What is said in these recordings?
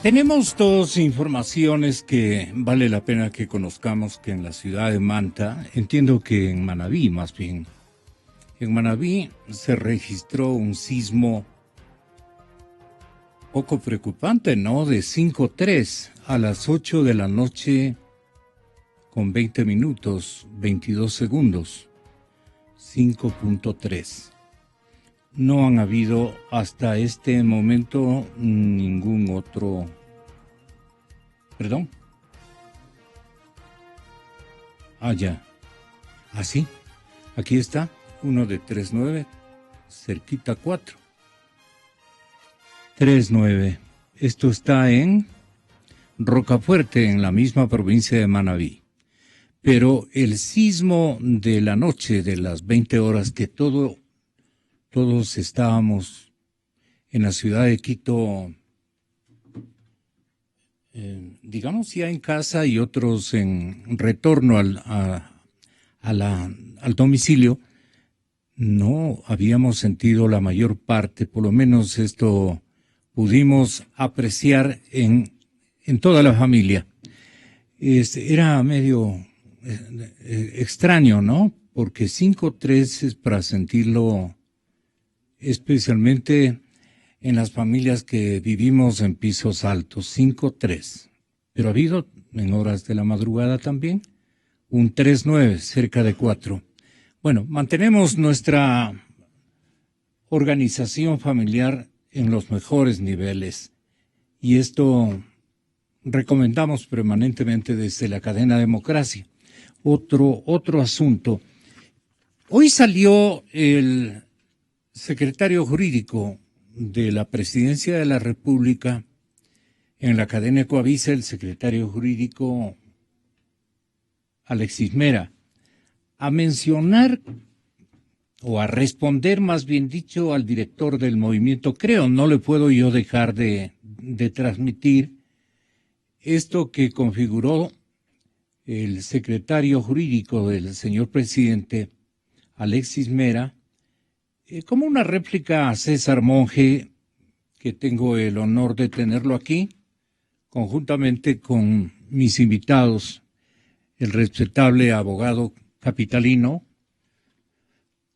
Tenemos dos informaciones que vale la pena que conozcamos, que en la ciudad de Manta, entiendo que en Manabí más bien, en Manabí se registró un sismo poco preocupante, ¿no? De 5.3 a las 8 de la noche con 20 minutos, 22 segundos, 5.3. No han habido hasta este momento ningún otro... ¿Perdón? Ya. Sí. Aquí está, uno de 3.9, cerquita 4. 3.9. Esto está en Rocafuerte, en la misma provincia de Manabí. Pero el sismo de la noche, de las 20 horas, que todos estábamos en la ciudad de Quito, digamos ya en casa y otros en retorno al domicilio, no habíamos sentido la mayor parte, por lo menos esto pudimos apreciar en toda la familia. Era medio extraño, ¿no? Porque 5.3 es para sentirlo especialmente en las familias que vivimos en pisos altos, 5.3. Pero ha habido en horas de la madrugada también un 3.9, cerca de 4. Bueno, mantenemos nuestra organización familiar en los mejores niveles y esto recomendamos permanentemente desde la cadena Democracia. Otro asunto. Hoy salió el secretario jurídico de la Presidencia de la República en la cadena Ecoavisa, el secretario jurídico Alexis Mera, a mencionar o a responder, más bien dicho, al director del movimiento Creo. No le puedo yo dejar de transmitir esto que configuró el secretario jurídico del señor presidente, Alexis Mera, como una réplica a César Monge, que tengo el honor de tenerlo aquí, conjuntamente con mis invitados, el respetable abogado capitalino,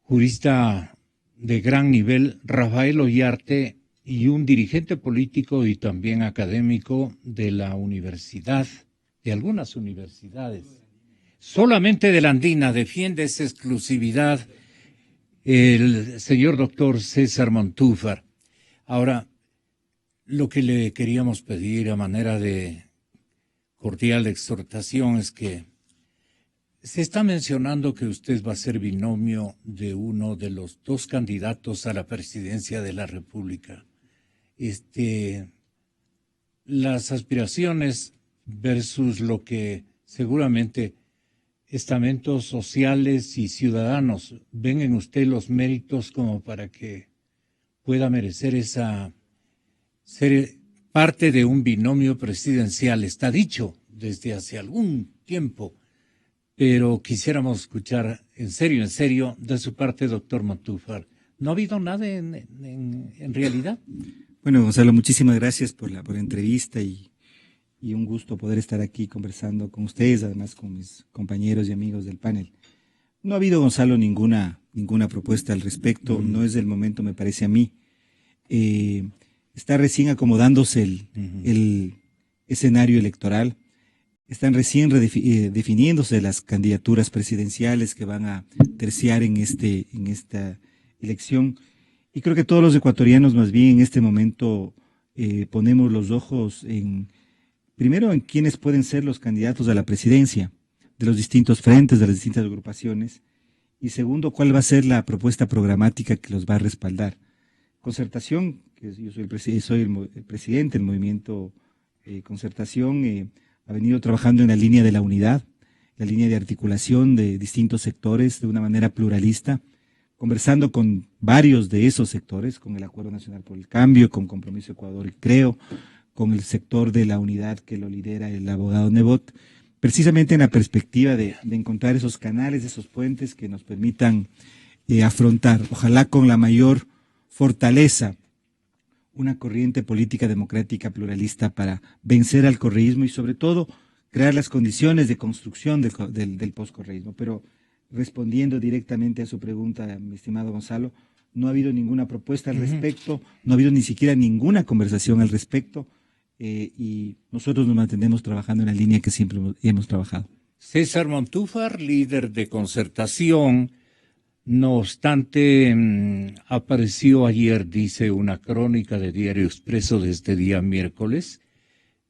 jurista de gran nivel, Rafael Ollarte, y un dirigente político y también académico de la universidad, de algunas universidades. Solamente de la Andina defiende esa exclusividad el señor doctor César Montúfar. Ahora, lo que le queríamos pedir a manera de cordial exhortación es que se está mencionando que usted va a ser binomio de uno de los dos candidatos a la presidencia de la República. Las aspiraciones versus lo que seguramente estamentos sociales y ciudadanos ven en usted los méritos como para que pueda merecer ser parte de un binomio presidencial. Está dicho desde hace algún tiempo, pero quisiéramos escuchar en serio, de su parte, doctor Montúfar. ¿No ha habido nada en realidad? Bueno, Gonzalo, muchísimas gracias por la entrevista y un gusto poder estar aquí conversando con ustedes, además con mis compañeros y amigos del panel. No ha habido, Gonzalo, ninguna propuesta al respecto, no es el momento, me parece a mí. Está recién acomodándose el escenario electoral, están recién definiéndose las candidaturas presidenciales que van a terciar en esta elección. Y creo que todos los ecuatorianos, más bien en este momento, ponemos los ojos primero en quiénes pueden ser los candidatos a la presidencia de los distintos frentes, de las distintas agrupaciones, y segundo, cuál va a ser la propuesta programática que los va a respaldar. Concertación, que yo soy el presidente del movimiento Concertación, ha venido trabajando en la línea de la unidad, la línea de articulación de distintos sectores de una manera pluralista, conversando con varios de esos sectores, con el Acuerdo Nacional por el Cambio, con Compromiso Ecuador y Creo, con el sector de la unidad que lo lidera el abogado Nebot, precisamente en la perspectiva de encontrar esos canales, esos puentes que nos permitan afrontar, ojalá con la mayor fortaleza, una corriente política democrática pluralista para vencer al correísmo y sobre todo crear las condiciones de construcción del postcorreísmo. Pero respondiendo directamente a su pregunta, mi estimado Gonzalo, no ha habido ninguna propuesta al respecto, no ha habido ni siquiera ninguna conversación al respecto, y nosotros nos mantenemos trabajando en la línea que siempre hemos trabajado. César Montúfar, líder de Concertación, no obstante, apareció ayer, dice una crónica de Diario Expreso de este día miércoles,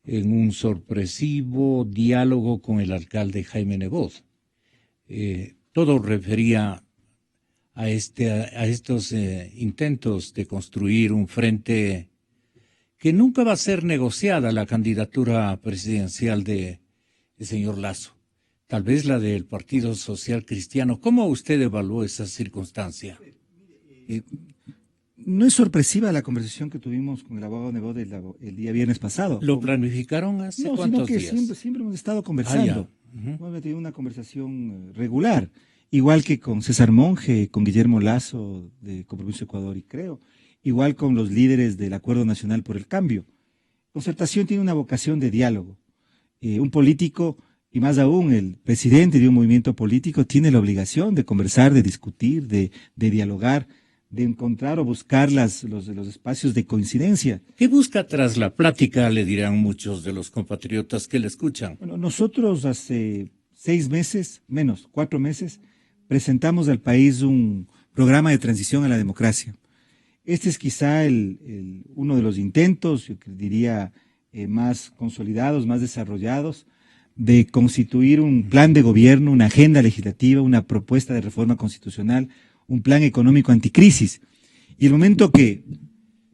en un sorpresivo diálogo con el alcalde Jaime Nebot. Todo refería a estos intentos de construir un frente que nunca va a ser negociada, la candidatura presidencial del señor Lasso. Tal vez la del Partido Social Cristiano. ¿Cómo usted evaluó esa circunstancia? No es sorpresiva la conversación que tuvimos con el abogado Nebot el día viernes pasado. ¿Lo planificaron hace cuántos días? Siempre hemos estado conversando. Hemos tenido una conversación regular, igual que con César Monge, con Guillermo Lasso de Compromiso Ecuador y Creo, igual con los líderes del Acuerdo Nacional por el Cambio. Concertación tiene una vocación de diálogo. Un político, y más aún el presidente de un movimiento político, tiene la obligación de conversar, de discutir, de dialogar, de encontrar o buscar los espacios de coincidencia. ¿Qué busca tras la plática? Le dirán muchos de los compatriotas que le escuchan. Bueno, nosotros hace 4 meses, presentamos al país un programa de transición a la democracia. Este es quizá uno de los intentos, yo diría, más consolidados, más desarrollados, de constituir un plan de gobierno, una agenda legislativa, una propuesta de reforma constitucional, un plan económico anticrisis. Y el momento que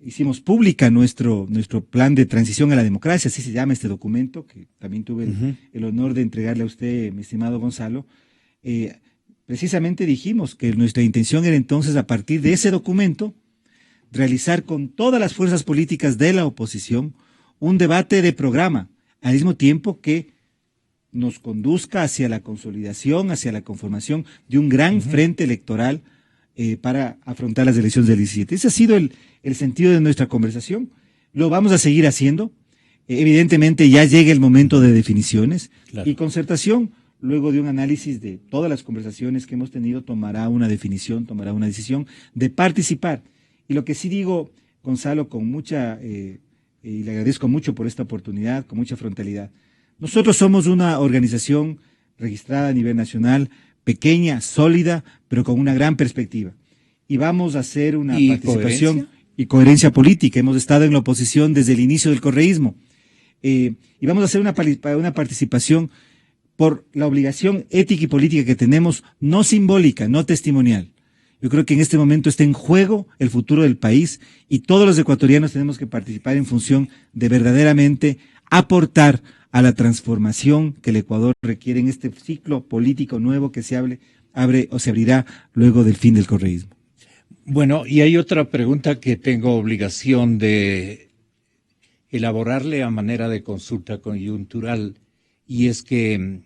hicimos pública nuestro plan de transición a la democracia, así se llama este documento, que también tuve el honor de entregarle a usted, mi estimado Gonzalo, precisamente dijimos que nuestra intención era entonces, a partir de ese documento, realizar con todas las fuerzas políticas de la oposición un debate de programa, al mismo tiempo que nos conduzca hacia la consolidación, hacia la conformación de un gran frente electoral para afrontar las elecciones del 17. Ese ha sido el sentido de nuestra conversación. Lo vamos a seguir haciendo. Evidentemente ya llega el momento de definiciones, claro. Y Concertación, luego de un análisis de todas las conversaciones que hemos tenido, tomará una decisión de participar. Y lo que sí digo, Gonzalo, y le agradezco mucho por esta oportunidad, con mucha frontalidad. Nosotros somos una organización registrada a nivel nacional, pequeña, sólida, pero con una gran perspectiva. Y vamos a hacer una participación y coherencia política. Hemos estado en la oposición desde el inicio del correísmo. Y vamos a hacer una participación por la obligación ética y política que tenemos, no simbólica, no testimonial. Yo creo que en este momento está en juego el futuro del país y todos los ecuatorianos tenemos que participar en función de verdaderamente aportar a la transformación que el Ecuador requiere en este ciclo político nuevo que se abrirá luego del fin del correísmo. Bueno, y hay otra pregunta que tengo obligación de elaborarle a manera de consulta coyuntural, y es que,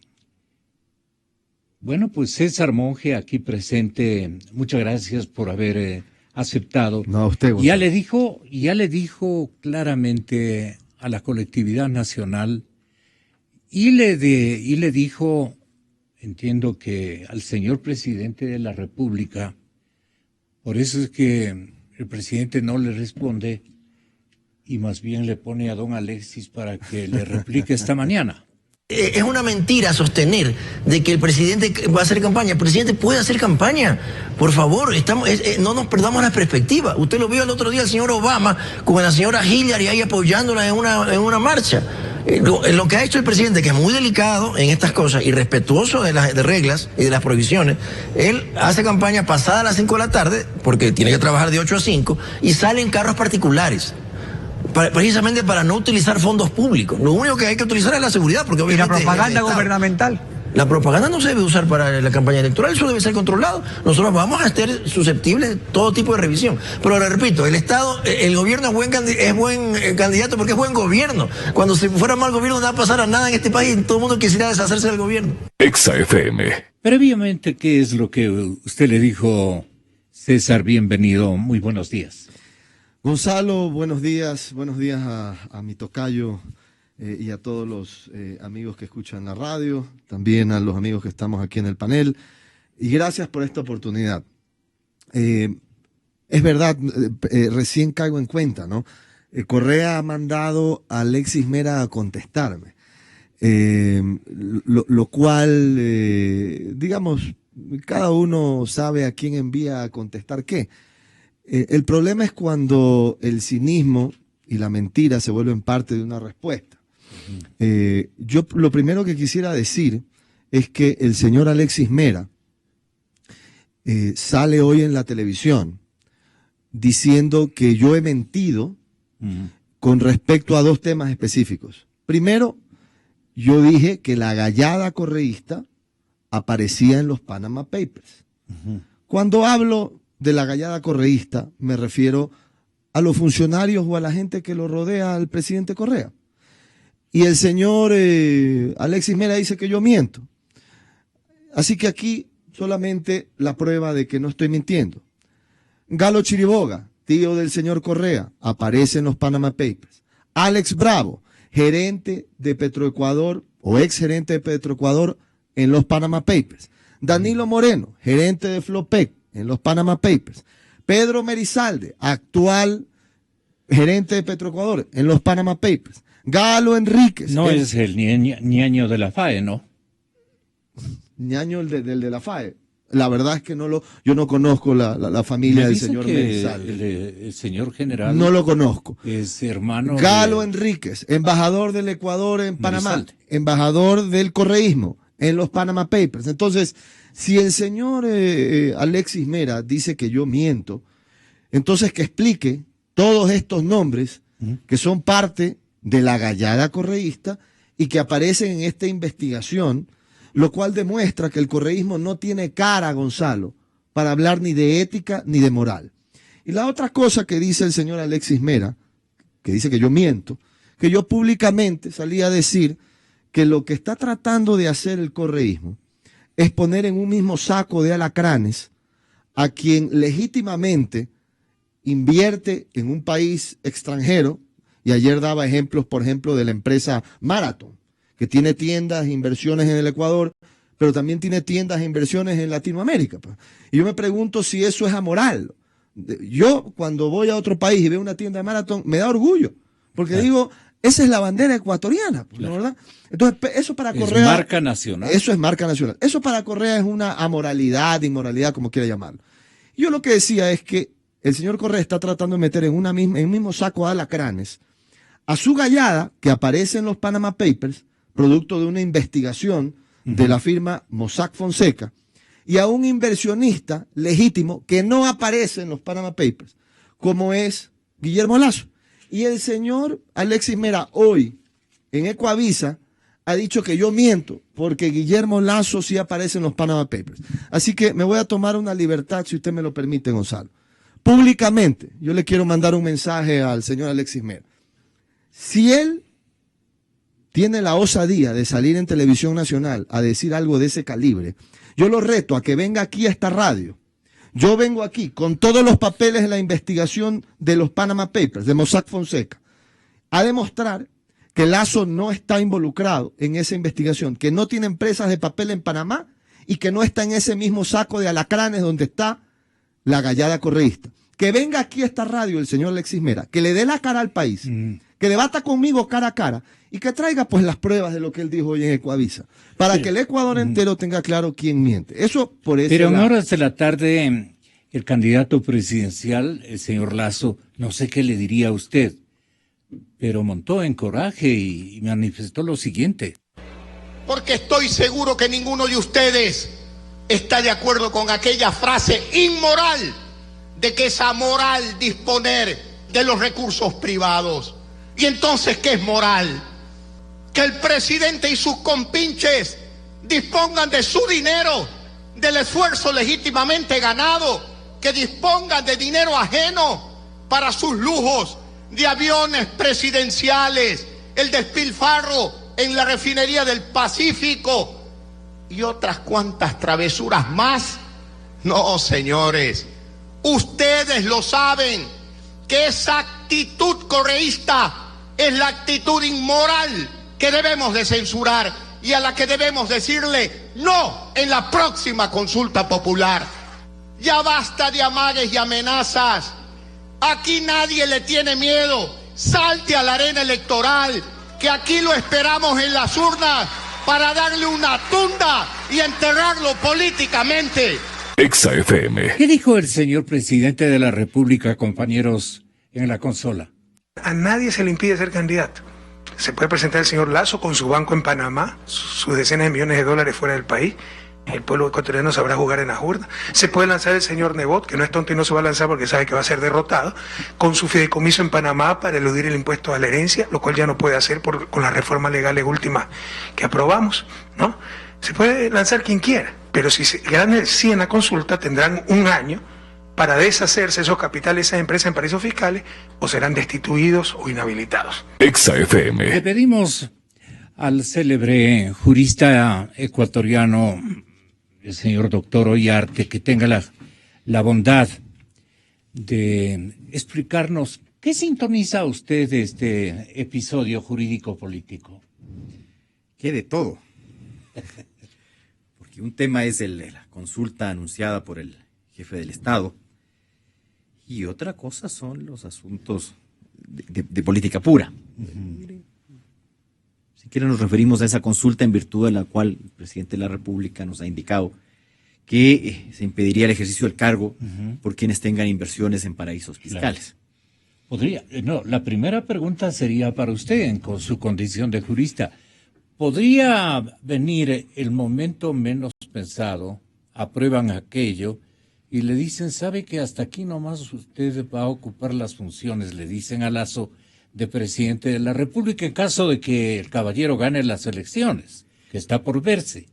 bueno, pues César Monge, aquí presente, muchas gracias por haber aceptado. No, usted. Ya le dijo claramente a la colectividad nacional y le dijo, entiendo que al señor presidente de la República, por eso es que el presidente no le responde y más bien le pone a don Alexis para que le replique esta mañana. Es una mentira sostener de que el presidente va a hacer campaña. El presidente puede hacer campaña. Por favor, no nos perdamos la perspectiva. Usted lo vio el otro día, el señor Obama, con la señora Hillary ahí apoyándola en una marcha. Lo que ha hecho el presidente, que es muy delicado en estas cosas y respetuoso de las reglas y de las prohibiciones, él hace campaña pasada a las 5 de la tarde, porque tiene que trabajar de 8 a 5, y sale en carros particulares. Precisamente para no utilizar fondos públicos. Lo único que hay que utilizar es la seguridad, porque obviamente... ¿Y la propaganda gubernamental? La propaganda no se debe usar para la campaña electoral, eso debe ser controlado. Nosotros vamos a estar susceptibles de todo tipo de revisión. Pero le repito, el gobierno es buen candidato porque es buen gobierno. Cuando si fuera mal gobierno no va a pasar a nada en este país, todo el mundo quisiera deshacerse del gobierno. Exa FM. Previamente, ¿qué es lo que usted le dijo, César? Bienvenido, muy buenos días. Gonzalo, buenos días a mi tocayo y a todos los amigos que escuchan la radio, también a los amigos que estamos aquí en el panel, y gracias por esta oportunidad. Es verdad, recién caigo en cuenta, ¿no? Correa ha mandado a Alexis Mera a contestarme, lo cual, digamos, cada uno sabe a quién envía a contestar qué. El problema es cuando el cinismo y la mentira se vuelven parte de una respuesta. Yo lo primero que quisiera decir es que el señor Alexis Mera sale hoy en la televisión diciendo que yo he mentido con respecto a dos temas específicos. Primero, yo dije que la gallada correísta aparecía en los Panama Papers. Cuando hablo de la gallada correísta, me refiero a los funcionarios o a la gente que lo rodea al presidente Correa. Y el señor Alexis Mera dice que yo miento. Así que aquí solamente la prueba de que no estoy mintiendo. Galo Chiriboga, tío del señor Correa, aparece en los Panama Papers. Alex Bravo, gerente de Petroecuador o ex gerente de Petroecuador en los Panama Papers. Danilo Moreno, gerente de Flopec en los Panama Papers. Pedro Merizalde, actual gerente de Petroecuador en los Panama Papers. Galo Enríquez. No es el ñaño de la FAE, ¿no? Ñaño del de la FAE. La verdad es que yo no conozco la familia del señor Merizalde. El señor general. No lo conozco. Es hermano. Galo Enríquez, embajador del Ecuador en Panamá, Merizalde. Embajador del correísmo en los Panama Papers. Entonces, si el señor Alexis Mera dice que yo miento, entonces que explique todos estos nombres que son parte de la gallada correísta y que aparecen en esta investigación, lo cual demuestra que el correísmo no tiene cara, Gonzalo, para hablar ni de ética ni de moral. Y la otra cosa que dice el señor Alexis Mera, que dice que yo miento, que yo públicamente salí a decir que lo que está tratando de hacer el correísmo es poner en un mismo saco de alacranes a quien legítimamente invierte en un país extranjero, y ayer daba ejemplos, por ejemplo, de la empresa Marathon, que tiene tiendas e inversiones en el Ecuador, pero también tiene tiendas e inversiones en Latinoamérica. Y yo me pregunto si eso es amoral. Yo, cuando voy a otro país y veo una tienda de Marathon, me da orgullo, porque digo, esa es la bandera ecuatoriana, ¿no, verdad? Entonces, eso para Correa... Es marca nacional. Eso es marca nacional. Eso para Correa es una amoralidad, inmoralidad, como quiera llamarlo. Yo lo que decía es que el señor Correa está tratando de meter en un mismo saco de alacranes a su gallada, que aparece en los Panama Papers, producto de una investigación de la firma Mossack Fonseca, y a un inversionista legítimo que no aparece en los Panama Papers, como es Guillermo Lasso. Y el señor Alexis Mera hoy, en Ecoavisa, ha dicho que yo miento, porque Guillermo Lasso sí aparece en los Panama Papers. Así que me voy a tomar una libertad, si usted me lo permite, Gonzalo. Públicamente, yo le quiero mandar un mensaje al señor Alexis Mera. Si él tiene la osadía de salir en televisión nacional a decir algo de ese calibre, yo lo reto a que venga aquí a esta radio. Yo vengo aquí con todos los papeles de la investigación de los Panama Papers, de Mossack Fonseca, a demostrar que Lasso no está involucrado en esa investigación, que no tiene empresas de papel en Panamá y que no está en ese mismo saco de alacranes donde está la gallada correísta. Que venga aquí a esta radio el señor Alexis Mera, que le dé la cara al país, que debata conmigo cara a cara y que traiga pues las pruebas de lo que él dijo hoy en Ecoavisa, para que el Ecuador entero tenga claro quién miente. Eso por eso. Pero en horas de la tarde, el candidato presidencial, el señor Lasso, no sé qué le diría a usted, pero montó en coraje y manifestó lo siguiente. Porque estoy seguro que ninguno de ustedes está de acuerdo con aquella frase inmoral de que es amoral disponer de los recursos privados. Y entonces, ¿qué es moral? Que el presidente y sus compinches dispongan de su dinero, del esfuerzo legítimamente ganado, que dispongan de dinero ajeno para sus lujos, de aviones presidenciales, el despilfarro en la refinería del Pacífico y otras cuantas travesuras más. No, señores, ustedes lo saben, que esa actitud correísta es la actitud inmoral que debemos de censurar y a la que debemos decirle no en la próxima consulta popular. Ya basta de amagues y amenazas. Aquí nadie le tiene miedo. Salte a la arena electoral, que aquí lo esperamos en las urnas para darle una tunda y enterrarlo políticamente. Exa FM. ¿Qué dijo el señor presidente de la República, compañeros, en la consola? A nadie se le impide ser candidato. Se puede presentar el señor Lasso con su banco en Panamá, sus decenas de millones de dólares fuera del país. El pueblo ecuatoriano sabrá jugar en las urnas. Se puede lanzar el señor Nebot, que no es tonto y no se va a lanzar porque sabe que va a ser derrotado, con su fideicomiso en Panamá para eludir el impuesto a la herencia, lo cual ya no puede hacer con las reformas legales últimas que aprobamos, ¿no? Se puede lanzar quien quiera, pero si se gana el sí en la consulta, tendrán un año para deshacerse esos capitales, esas empresas en paraísos fiscales, o serán destituidos o inhabilitados. Exa FM. Le pedimos al célebre jurista ecuatoriano, el señor doctor Ollarte, que tenga la bondad de explicarnos qué sintoniza usted de este episodio jurídico-político. ¿Qué de todo? Porque un tema es la consulta anunciada por el jefe del Estado y otra cosa son los asuntos de política pura. Si quieren nos referimos a esa consulta en virtud de la cual el presidente de la República nos ha indicado que se impediría el ejercicio del cargo por quienes tengan inversiones en paraísos fiscales. Claro. La primera pregunta sería para usted, con su condición de jurista. ¿Podría venir el momento menos pensado, aprueban aquello y le dicen, sabe que hasta aquí nomás usted va a ocupar las funciones, le dicen a Lasso, de presidente de la República en caso de que el caballero gane las elecciones, que está por verse?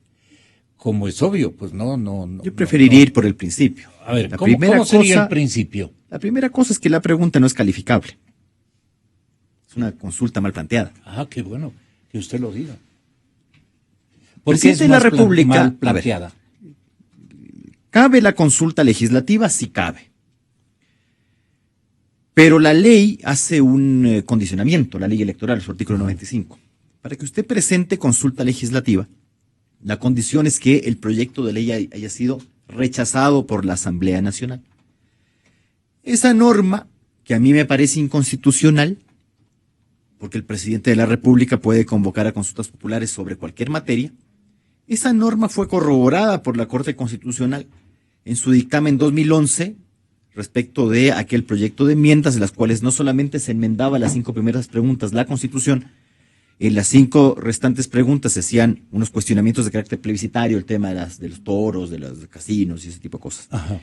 Como es obvio, pues no. Yo preferiría ir por el principio. A ver, ¿cómo sería el principio? La primera cosa es que la pregunta no es calificable. Es una consulta mal planteada. Ah, qué bueno que usted lo diga. Presidente de la República, mal planteada. ¿Cabe la consulta legislativa? Sí cabe. Pero la ley hace un condicionamiento, la ley electoral, su artículo 95. Para que usted presente consulta legislativa, la condición es que el proyecto de ley haya sido rechazado por la Asamblea Nacional. Esa norma, que a mí me parece inconstitucional, porque el presidente de la República puede convocar a consultas populares sobre cualquier materia, esa norma fue corroborada por la Corte Constitucional en su dictamen 2011 respecto de aquel proyecto de enmiendas en las cuales no solamente se enmendaba las 5 primeras preguntas la Constitución, en las 5 restantes preguntas se hacían unos cuestionamientos de carácter plebiscitario, el tema de los toros, de los casinos y ese tipo de cosas. Ajá.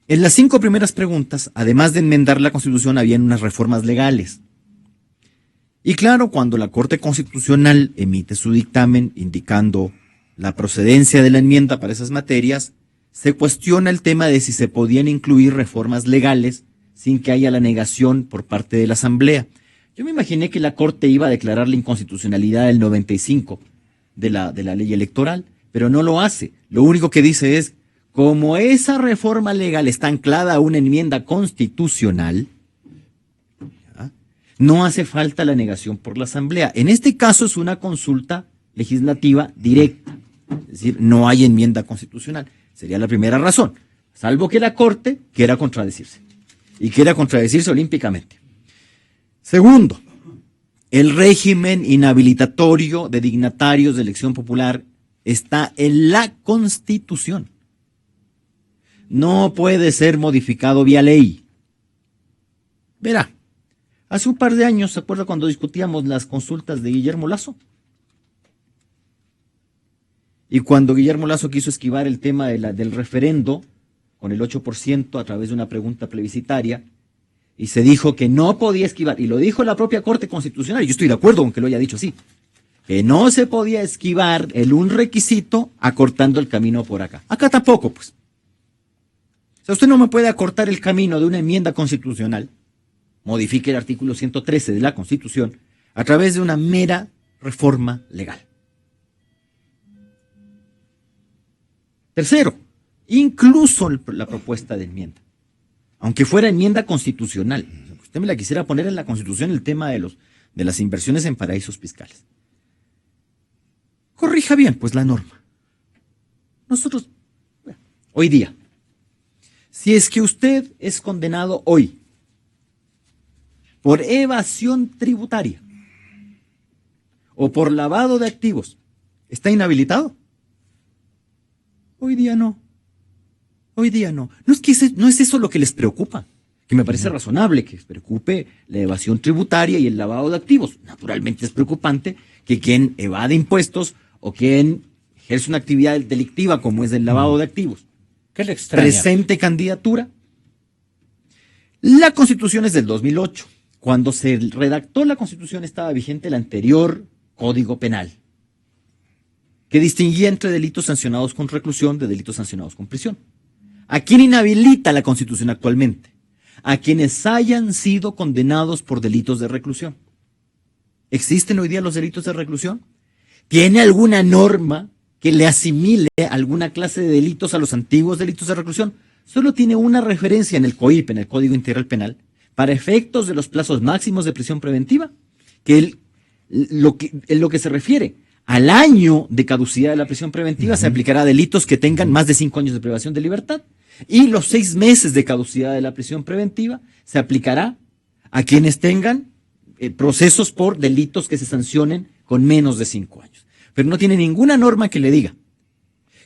En las 5 primeras preguntas, además de enmendar la Constitución, habían unas reformas legales. Y claro, cuando la Corte Constitucional emite su dictamen indicando la procedencia de la enmienda para esas materias, se cuestiona el tema de si se podían incluir reformas legales sin que haya la negación por parte de la Asamblea. Yo me imaginé que la Corte iba a declarar la inconstitucionalidad del 95 de la ley electoral, pero no lo hace. Lo único que dice es, como esa reforma legal está anclada a una enmienda constitucional, no hace falta la negación por la Asamblea. En este caso es una consulta legislativa directa, es decir, no hay enmienda constitucional. Sería la primera razón, salvo que la Corte quiera contradecirse, y quiera contradecirse olímpicamente. Segundo, el régimen inhabilitatorio de dignatarios de elección popular está en la Constitución. No puede ser modificado vía ley. Verá. Hace un par de años, ¿se acuerda cuando discutíamos las consultas de Guillermo Lasso? Y cuando Guillermo Lasso quiso esquivar el tema del referendo con el 8% a través de una pregunta plebiscitaria, y se dijo que no podía esquivar, y lo dijo la propia Corte Constitucional, y yo estoy de acuerdo con que lo haya dicho así, que no se podía esquivar un requisito acortando el camino por acá. Acá tampoco, pues. O sea, usted no me puede acortar el camino de una enmienda constitucional, modifique el artículo 113 de la Constitución a través de una mera reforma legal. Tercero, incluso la propuesta de enmienda aunque fuera enmienda constitucional, usted me la quisiera poner en la Constitución el tema de las inversiones en paraísos fiscales. Corrija bien, pues, la norma. Nosotros, hoy día, si es que usted es condenado hoy por evasión tributaria o por lavado de activos, ¿está inhabilitado? Hoy día no. Hoy día no. No es eso lo que les preocupa, que me parece razonable que les preocupe la evasión tributaria y el lavado de activos. Naturalmente es preocupante que quien evade impuestos o quien ejerce una actividad delictiva como es el lavado de activos, ¿qué le extraña? Presente candidatura. La Constitución es del 2008. Cuando se redactó la Constitución estaba vigente el anterior Código Penal, que distinguía entre delitos sancionados con reclusión de delitos sancionados con prisión. ¿A quién inhabilita la Constitución actualmente? A quienes hayan sido condenados por delitos de reclusión. ¿Existen hoy día los delitos de reclusión? ¿Tiene alguna norma que le asimile alguna clase de delitos a los antiguos delitos de reclusión? Solo tiene una referencia en el COIP, en el Código Integral Penal, para efectos de los plazos máximos de prisión preventiva, que en lo que se refiere al año de caducidad de la prisión preventiva se aplicará a delitos que tengan más de 5 años de privación de libertad, y los 6 meses de caducidad de la prisión preventiva se aplicará a quienes tengan procesos por delitos que se sancionen con menos de 5 años. Pero no tiene ninguna norma que le diga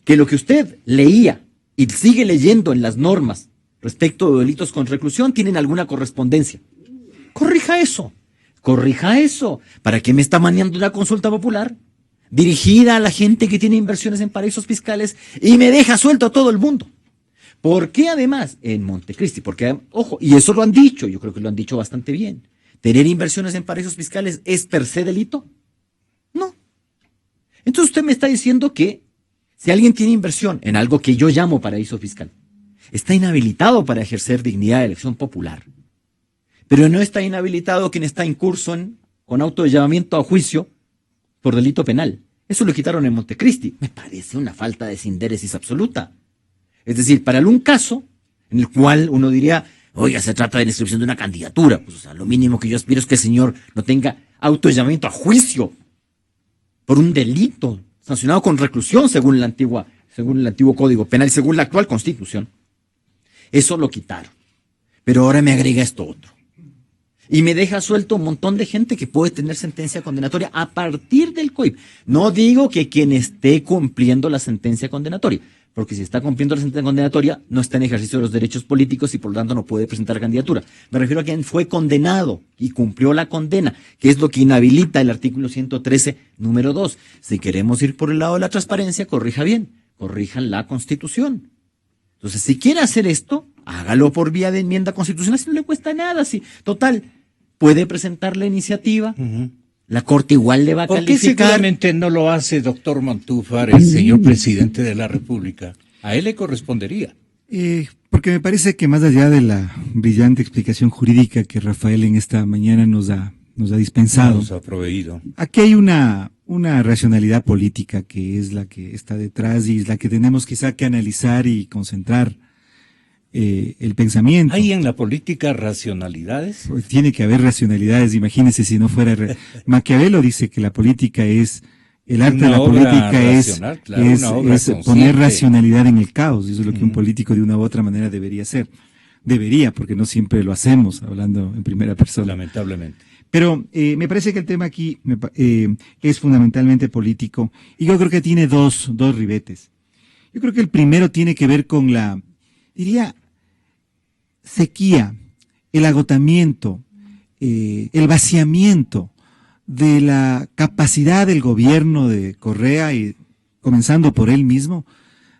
que lo que usted leía y sigue leyendo en las normas respecto de delitos con reclusión tienen alguna correspondencia. Corrija eso. ¿Para qué me está mandando una consulta popular dirigida a la gente que tiene inversiones en paraísos fiscales y me deja suelto a todo el mundo? ¿Por qué además en Montecristi? Porque, ojo, y eso lo han dicho, yo creo que lo han dicho bastante bien, ¿tener inversiones en paraísos fiscales es per se delito? No. Entonces usted me está diciendo que si alguien tiene inversión en algo que yo llamo paraíso fiscal, está inhabilitado para ejercer dignidad de elección popular. Pero no está inhabilitado quien está incurso con auto de llamamiento a juicio por delito penal. Eso lo quitaron en Montecristi. Me parece una falta de sindéresis absoluta. Es decir, para un caso en el cual uno diría, oiga, se trata de la inscripción de una candidatura, pues o sea, lo mínimo que yo aspiro es que el señor no tenga auto de llamamiento a juicio por un delito sancionado con reclusión según el antiguo Código Penal y según la actual Constitución. Eso lo quitaron. Pero ahora me agrega esto otro. Y me deja suelto un montón de gente que puede tener sentencia condenatoria a partir del COIP. No digo que quien esté cumpliendo la sentencia condenatoria, porque si está cumpliendo la sentencia condenatoria no está en ejercicio de los derechos políticos y por lo tanto no puede presentar candidatura. Me refiero a quien fue condenado y cumplió la condena, que es lo que inhabilita el artículo 113, número 2. Si queremos ir por el lado de la transparencia, corrija bien, corrijan la Constitución. Entonces, si quiere hacer esto, hágalo por vía de enmienda constitucional, si no le cuesta nada. Si, total, puede presentar la iniciativa, la Corte igual le va a calificar. ¿Por qué seguramente no lo hace, doctor Montúfar, el señor presidente de la República? A él le correspondería. Porque me parece que más allá de la brillante explicación jurídica que Rafael en esta mañana nos ha dispensado, Nos ha proveído. aquí hay una racionalidad política que es la que está detrás y es la que tenemos quizá que analizar y concentrar el pensamiento. ¿Hay en la política racionalidades? Pues tiene que haber racionalidades, imagínense si no fuera... Maquiavelo dice que la política es... El arte de la política es poner racionalidad en el caos, y eso es lo que un político de una u otra manera debería hacer. Debería, porque no siempre lo hacemos, hablando en primera persona. Lamentablemente. Pero me parece que el tema aquí es fundamentalmente político, y yo creo que tiene dos ribetes. Yo creo que el primero tiene que ver con la, diría, sequía, el agotamiento, el vaciamiento de la capacidad del gobierno de Correa, y comenzando por él mismo,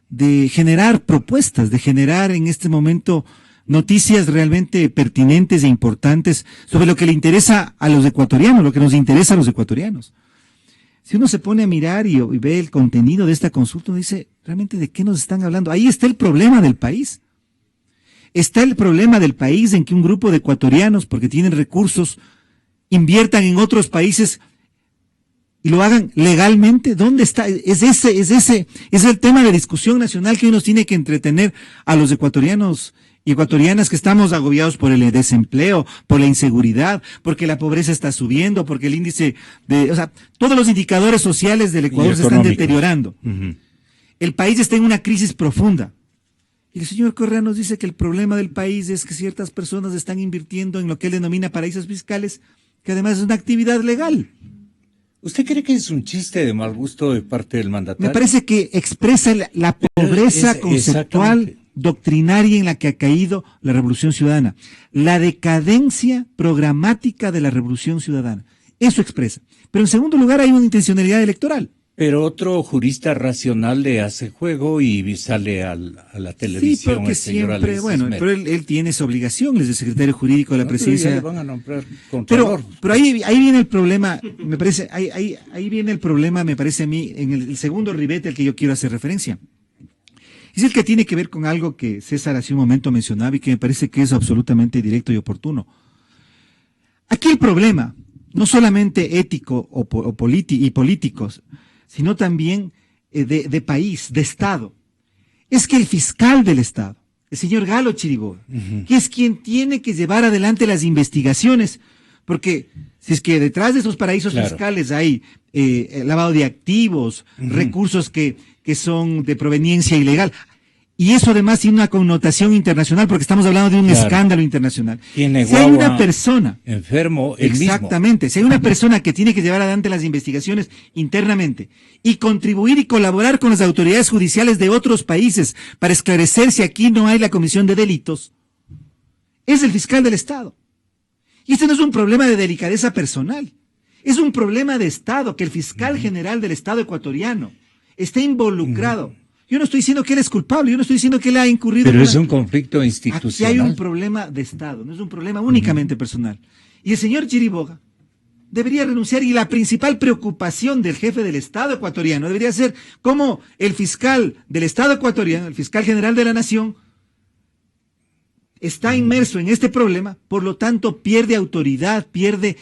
de generar propuestas, de generar en este momento noticias realmente pertinentes e importantes sobre lo que le interesa a los ecuatorianos, lo que nos interesa a los ecuatorianos. Si uno se pone a mirar y ve el contenido de esta consulta, uno dice, ¿realmente de qué nos están hablando? Ahí está el problema del país. Está el problema del país en que un grupo de ecuatorianos, porque tienen recursos, inviertan en otros países y lo hagan legalmente. ¿Dónde está? Es el tema de discusión nacional que hoy nos tiene que entretener a los ecuatorianos y ecuatorianas que estamos agobiados por el desempleo, por la inseguridad, porque la pobreza está subiendo, porque el índice o sea, todos los indicadores sociales del Ecuador se están deteriorando. El país está en una crisis profunda. Y el señor Correa nos dice que el problema del país es que ciertas personas están invirtiendo en lo que él denomina paraísos fiscales, que además es una actividad legal. ¿Usted cree que es un chiste de mal gusto de parte del mandatario? Me parece que expresa la pobreza conceptual, doctrinaria en la que ha caído la Revolución Ciudadana. La decadencia programática de la Revolución Ciudadana. Eso expresa. Pero en segundo lugar hay una intencionalidad electoral. Pero otro jurista racional le hace juego y sale a la televisión. Sí, porque el señor siempre, Alexis bueno, Mera. pero él tiene esa obligación, él es el secretario jurídico de la presidencia. Pero ya le van a nombrar contralor. Pero ahí viene el problema, me parece, ahí viene el problema, me parece a mí, en el segundo ribete al que yo quiero hacer referencia. Es el que tiene que ver con algo que César hace un momento mencionaba y que me parece que es absolutamente directo y oportuno. Aquí el problema, no solamente ético y políticos, sino también de país, de Estado, es que el fiscal del Estado, el señor Galo Chiriboga, que es quien tiene que llevar adelante las investigaciones, porque si es que detrás de esos paraísos fiscales hay lavado de activos, recursos que son de proveniencia ilegal, y eso además tiene una connotación internacional, porque estamos hablando de un escándalo internacional. Si hay una persona enfermo, exactamente, si hay una persona que tiene que llevar adelante las investigaciones internamente y contribuir y colaborar con las autoridades judiciales de otros países para esclarecer si aquí no hay la comisión de delitos, es el fiscal del Estado. Y este no es un problema de delicadeza personal, es un problema de Estado, que el fiscal general del Estado ecuatoriano esté involucrado. Yo no estoy diciendo que él es culpable, yo no estoy diciendo que él ha incurrido. Pero es un conflicto institucional. Aquí hay un problema de Estado, no es un problema únicamente personal. Y el señor Chiriboga debería renunciar, y la principal preocupación del jefe del Estado ecuatoriano debería ser cómo el fiscal del Estado ecuatoriano, el fiscal general de la Nación, está inmerso en este problema, por lo tanto pierde autoridad, pierde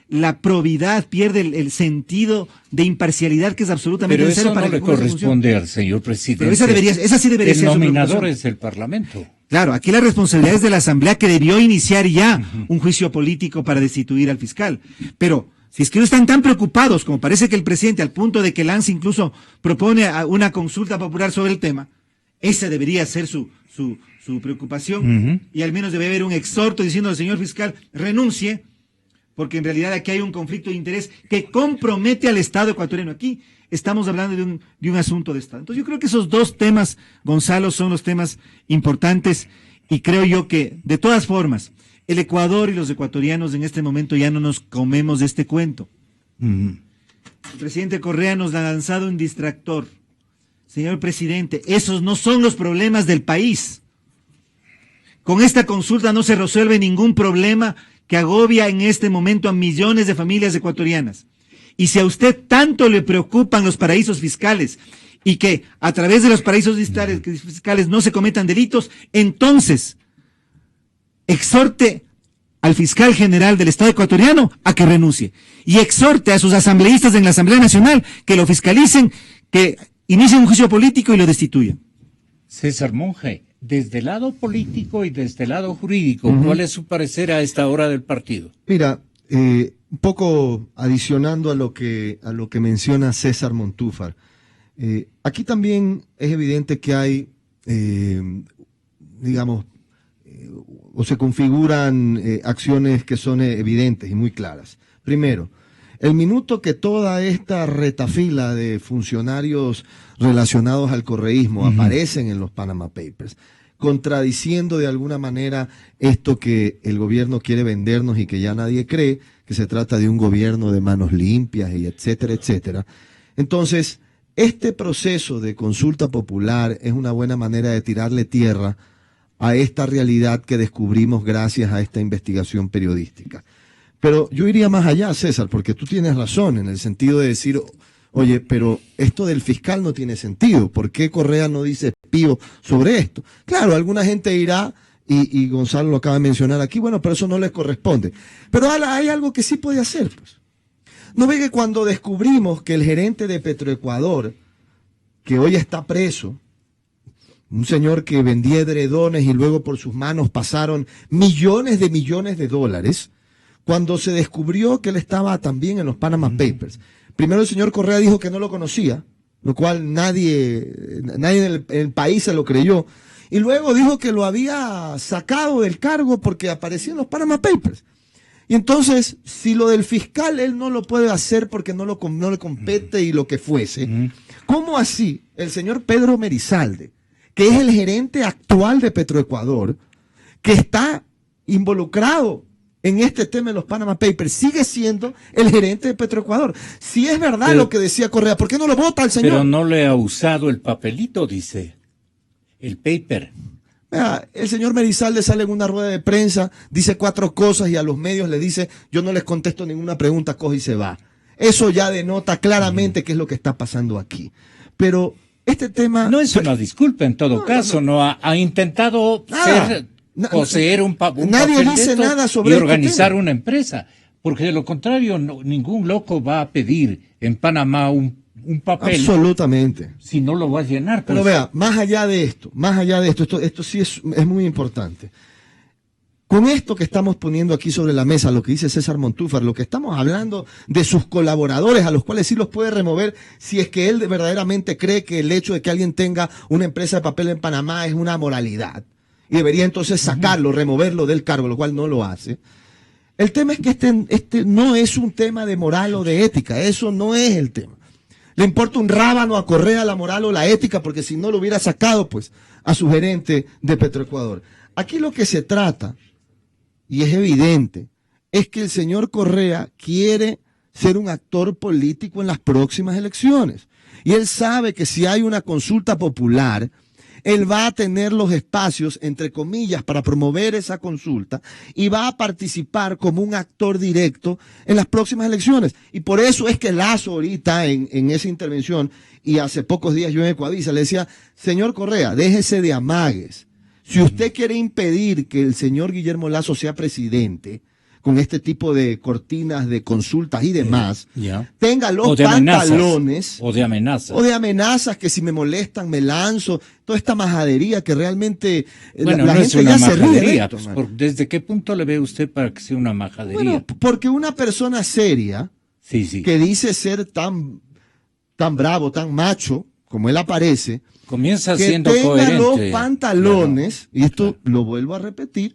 la probidad, pierde el sentido de imparcialidad que es absolutamente necesario para que cumpla. Pero eso no le corresponde al señor presidente. Pero esa sí debería ser. El nominador es el Parlamento. Claro, aquí la responsabilidad es de la Asamblea, que debió iniciar ya un juicio político para destituir al fiscal. Pero si es que no están tan preocupados, como parece que el presidente, al punto de que Lance incluso propone una consulta popular sobre el tema, esa debería ser su preocupación, y al menos debe haber un exhorto diciendo al señor fiscal, renuncie, porque en realidad aquí hay un conflicto de interés que compromete al Estado ecuatoriano. Aquí estamos hablando de un asunto de Estado. Entonces yo creo que esos dos temas, Gonzalo, son los temas importantes, y creo yo que, de todas formas, el Ecuador y los ecuatorianos en este momento ya no nos comemos de este cuento. El presidente Correa nos ha lanzado un distractor. Señor presidente, esos no son los problemas del país. Con esta consulta no se resuelve ningún problema que agobia en este momento a millones de familias ecuatorianas. Y si a usted tanto le preocupan los paraísos fiscales y que a través de los paraísos fiscales no se cometan delitos, entonces exhorte al fiscal general del Estado ecuatoriano a que renuncie, y exhorte a sus asambleístas en la Asamblea Nacional que lo fiscalicen, que inicien un juicio político y lo destituyan. César Monge, desde el lado político y desde el lado jurídico, ¿cuál es su parecer a esta hora del partido? Mira, un poco adicionando a lo que menciona César Montúfar, aquí también es evidente que hay, o se configuran acciones que son evidentes y muy claras. Primero, el minuto que toda esta retafila de funcionarios relacionados al correísmo aparecen en los Panama Papers, contradiciendo de alguna manera esto que el gobierno quiere vendernos y que ya nadie cree, que se trata de un gobierno de manos limpias y etcétera, etcétera. Entonces, este proceso de consulta popular es una buena manera de tirarle tierra a esta realidad que descubrimos gracias a esta investigación periodística. Pero yo iría más allá, César, porque tú tienes razón en el sentido de decir, oye, pero esto del fiscal no tiene sentido. ¿Por qué Correa no dice pío sobre esto? Claro, alguna gente dirá, y Gonzalo lo acaba de mencionar aquí, bueno, pero eso no les corresponde. Pero hay algo que sí puede hacer, pues. ¿No ve que cuando descubrimos que el gerente de Petroecuador, que hoy está preso, un señor que vendía edredones y luego por sus manos pasaron millones de dólares, cuando se descubrió que él estaba también en los Panama Papers. Primero el señor Correa dijo que no lo conocía, lo cual nadie en el país se lo creyó, y luego dijo que lo había sacado del cargo porque aparecía en los Panama Papers. Y entonces, si lo del fiscal él no lo puede hacer porque no le compete y lo que fuese, ¿cómo así el señor Pedro Merizalde, que es el gerente actual de Petroecuador, que está involucrado en este tema de los Panama Papers, sigue siendo el gerente de Petroecuador? Si es verdad Pero, lo que decía Correa, ¿por qué no lo vota el señor? Pero no le ha usado el papelito, dice, el paper. Vea, el señor Merizalde sale en una rueda de prensa, dice 4 cosas y a los medios le dice, yo no les contesto ninguna pregunta, coge y se va. Eso ya denota claramente qué es lo que está pasando aquí. Pero este tema... No es una disculpa en todo caso, no ha intentado poseer un papel nadie dice nada sobre y organizar este tema. una empresa, porque de lo contrario ningún loco va a pedir en Panamá un papel. Absolutamente. Si no lo va a llenar. Pero vea, más allá de esto, esto sí es muy importante. Con esto que estamos poniendo aquí sobre la mesa, lo que dice César Montúfar, lo que estamos hablando de sus colaboradores, a los cuales sí los puede remover si es que él verdaderamente cree que el hecho de que alguien tenga una empresa de papel en Panamá es una moralidad. Y debería entonces sacarlo, removerlo del cargo, lo cual no lo hace. El tema es que este no es un tema de moral o de ética, eso no es el tema. Le importa un rábano a Correa la moral o la ética, porque si no lo hubiera sacado, pues, a su gerente de Petroecuador. Aquí lo que se trata, y es evidente, es que el señor Correa quiere ser un actor político en las próximas elecciones. Y él sabe que si hay una consulta popular, él va a tener los espacios, entre comillas, para promover esa consulta y va a participar como un actor directo en las próximas elecciones. Y por eso es que Lazo ahorita en esa intervención, y hace pocos días yo en Ecuavisa le decía, señor Correa, déjese de amagues. Si usted quiere impedir que el señor Guillermo Lazo sea presidente, con este tipo de cortinas de consultas y demás, tenga los pantalones. O de amenazas. O de amenazas, que si me molestan me lanzo. Toda esta majadería que realmente bueno, la no gente es una ya se ríe de majadería. esto, Pues, ¿desde qué punto le ve usted para que sea una majadería? Bueno, porque una persona seria, que dice ser tan bravo, tan macho, como él aparece, comienza que siendo tenga coherente. los pantalones, y esto lo vuelvo a repetir,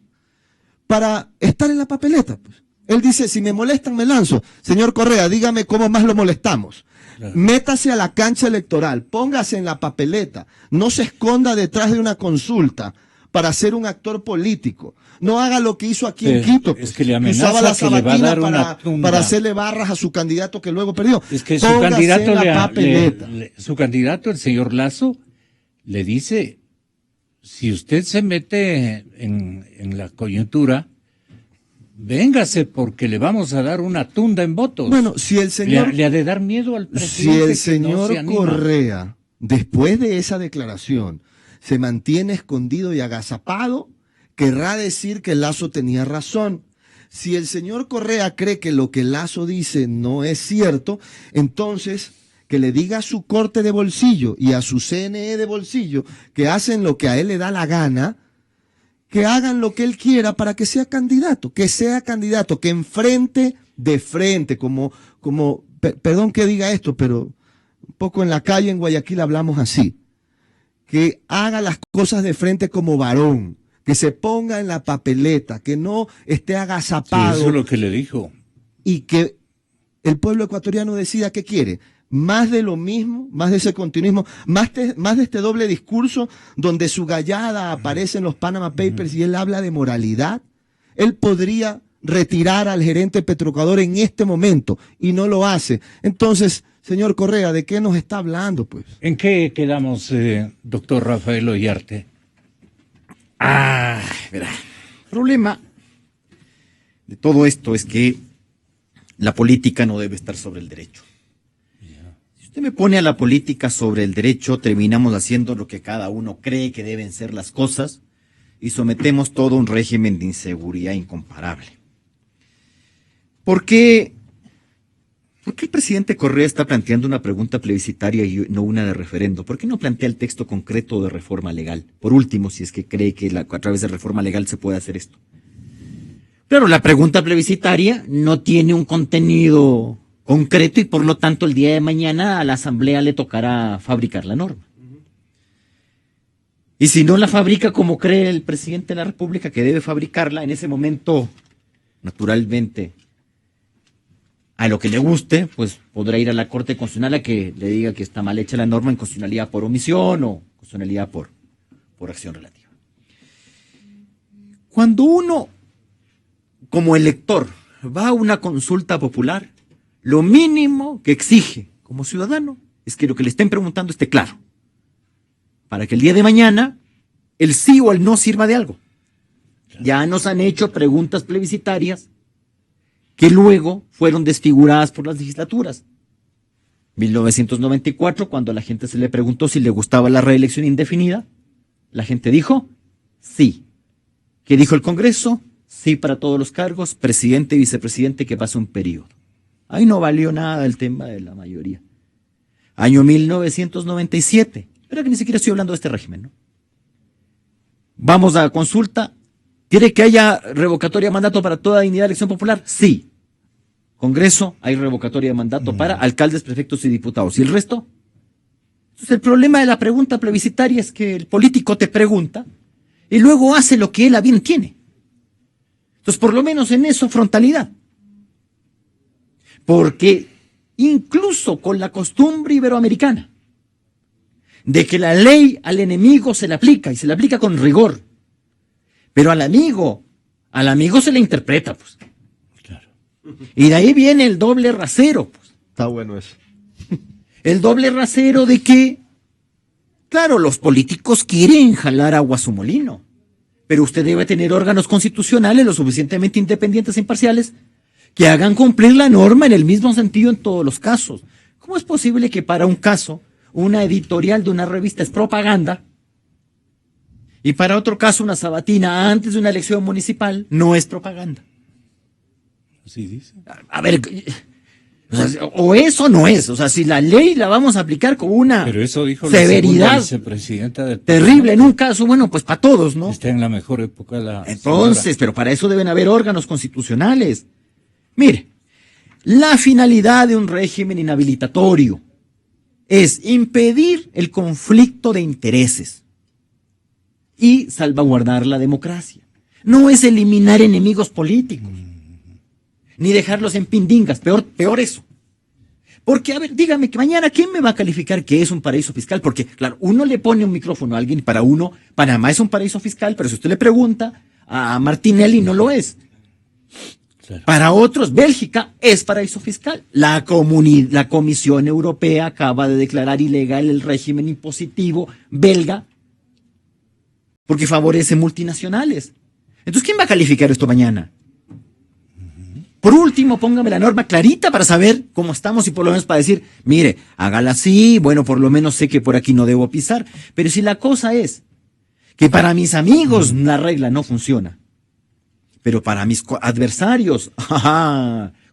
para estar en la papeleta. Pues. Él dice, si me molestan me lanzo. Señor Correa, dígame cómo más lo molestamos. Métase a la cancha electoral, póngase en la papeleta, no se esconda detrás de una consulta para ser un actor político. No haga lo que hizo aquí en Quito, pues, es que le amenaza usaba la que le va a dar sabatina una tunda. para hacerle barras a su candidato que luego perdió. Es que su Póngase candidato, en la papeleta. su candidato, el señor Lazo, le dice, si usted se mete en la coyuntura, véngase porque le vamos a dar una tunda en votos. Bueno, si el señor... Le ha de dar miedo al presidente. Si el que señor no se anima. Correa, después de esa declaración, se mantiene escondido y agazapado, querrá decir que Lazo tenía razón. Si el señor Correa cree que lo que Lazo dice no es cierto, entonces que le diga a su corte de bolsillo y a su CNE de bolsillo que hacen lo que a él le da la gana, que hagan lo que él quiera para que sea candidato, que enfrente de frente, perdón que diga esto, pero un poco en la calle en Guayaquil hablamos así, que haga las cosas de frente como varón, que se ponga en la papeleta, que no esté agazapado. Sí, eso es lo que le dijo. Y que el pueblo ecuatoriano decida qué quiere. Más de lo mismo, más de ese continuismo, más de este doble discurso donde su gallada aparece en los Panama Papers y él habla de moralidad. Él podría retirar al gerente Petroecuador en este momento y no lo hace. Entonces, señor Correa, ¿de qué nos está hablando, pues? ¿En qué quedamos, doctor Rafael Ollarte? Verá, el problema de todo esto es que la política no debe estar sobre el derecho. Si usted me pone a la política sobre el derecho, terminamos haciendo lo que cada uno cree que deben ser las cosas y sometemos todo un régimen de inseguridad incomparable. ¿Por qué ¿Por qué el presidente Correa está planteando una pregunta plebiscitaria y no una de referendo? ¿Por qué no plantea el texto concreto de reforma legal? Por último, si es que cree que a través de reforma legal se puede hacer esto. Claro, la pregunta plebiscitaria no tiene un contenido concreto y por lo tanto el día de mañana a la Asamblea le tocará fabricar la norma. Y si no la fabrica como cree el presidente de la República que debe fabricarla, en ese momento, naturalmente, a lo que le guste, pues podrá ir a la Corte Constitucional a que le diga que está mal hecha la norma en constitucionalidad por omisión o constitucionalidad por acción relativa. Cuando uno, como elector, va a una consulta popular, lo mínimo que exige como ciudadano es que lo que le estén preguntando esté claro, para que el día de mañana el sí o el no sirva de algo. Ya nos han hecho preguntas plebiscitarias que luego fueron desfiguradas por las legislaturas. 1994, cuando a la gente se le preguntó si le gustaba la reelección indefinida, la gente dijo sí. ¿Qué dijo el Congreso? Sí para todos los cargos, presidente y vicepresidente que pase un periodo. Ahí no valió nada el tema de la mayoría. Año 1997. Pero que ni siquiera estoy hablando de este régimen, ¿no? Vamos a consulta. ¿Quiere que haya revocatoria de mandato para toda dignidad de elección popular? Sí. Congreso, hay revocatoria de mandato para alcaldes, prefectos y diputados. ¿Y el resto? Entonces el problema de la pregunta plebiscitaria es que el político te pregunta y luego hace lo que él a bien tiene. Entonces por lo menos en eso frontalidad. Porque incluso con la costumbre iberoamericana de que la ley al enemigo se le aplica y se le aplica con rigor, pero al amigo se le interpreta, pues. Claro. Y de ahí viene el doble rasero, pues. Está bueno eso. El doble rasero de que, claro, los políticos quieren jalar agua a su molino, pero usted debe tener órganos constitucionales lo suficientemente independientes e imparciales que hagan cumplir la norma en el mismo sentido en todos los casos. ¿Cómo es posible que para un caso una editorial de una revista es propaganda y para otro caso una sabatina antes de una elección municipal no es propaganda? Así dice. A ver, o eso no es, o sea, si la ley la vamos a aplicar con una Pero eso dijo severidad la vicepresidenta del terrible en un caso, bueno, pues para todos, ¿no? Está en la mejor época la Entonces, señora. pero para eso deben haber órganos constitucionales. Mire, la finalidad de un régimen inhabilitatorio es impedir el conflicto de intereses y salvaguardar la democracia. No es eliminar enemigos políticos, ni dejarlos en pindingas, peor eso. Porque, a ver, dígame que mañana, ¿quién me va a calificar que es un paraíso fiscal? Porque, claro, uno le pone un micrófono a alguien y para uno, Panamá es un paraíso fiscal, pero si usted le pregunta a Martinelli, no lo es. Claro. Para otros, Bélgica es paraíso fiscal. La Comisión Europea acaba de declarar ilegal el régimen impositivo belga porque favorece multinacionales. Entonces, ¿quién va a calificar esto mañana? Por último, póngame la norma clarita para saber cómo estamos y por lo menos para decir, mire, hágala así, bueno, por lo menos sé que por aquí no debo pisar. Pero si la cosa es que para mis amigos la regla no funciona, pero para mis adversarios,